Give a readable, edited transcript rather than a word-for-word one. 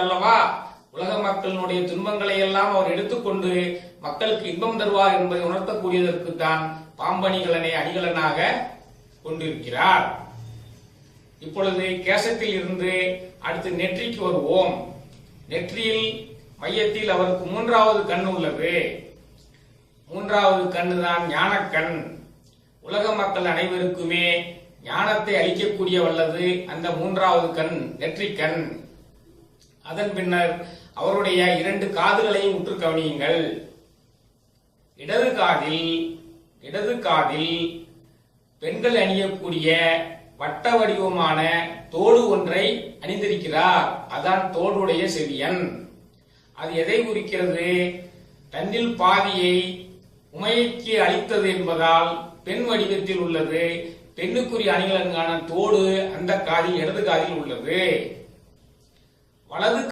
அல்லவா? உலக மக்களினுடைய துன்பங்களை எல்லாம் அவர் எடுத்துக்கொண்டு மக்களுக்கு இன்பம் தருவார் என்பதை உணர்த்தக்கூடியதற்குத்தான் பாம்பணிகளனை அணிகலனாக கொண்டிருக்கிறார். இப்பொழுது கேசத்தில் இருந்து அடுத்து நெற்றிக்கு வருவோம். நெற்றியில் மையத்தில் அவருக்கு மூன்றாவது கண் உள்ளது. மூன்றாவது கண்ணுதான் ஞானக்கண். உலக மக்கள் அனைவருக்குமே ஞானத்தை அளிக்கக்கூடிய வல்லது அந்த மூன்றாவது கண், நெற்றிக்கண். அதன் பின்னர் அவருடைய இரண்டு காதுகளையும் உற்று கவனியுங்கள். இடது காதில் பெண்கள் அணியக்கூடிய வட்ட வடிவமான தோடு ஒன்றை அணிந்திருக்கிறார். அதான் தோடுடைய செவியன். அது எதை குறிக்கிறது? தன்னில் பாதியை உமைக்கு அளித்தது என்பதால் பெண் வடிவத்தில் உள்ளது. பெண்ணுக்குரிய அணிகலன்கான தோடு அந்த காதில், இடது காதில் உள்ளது. வலது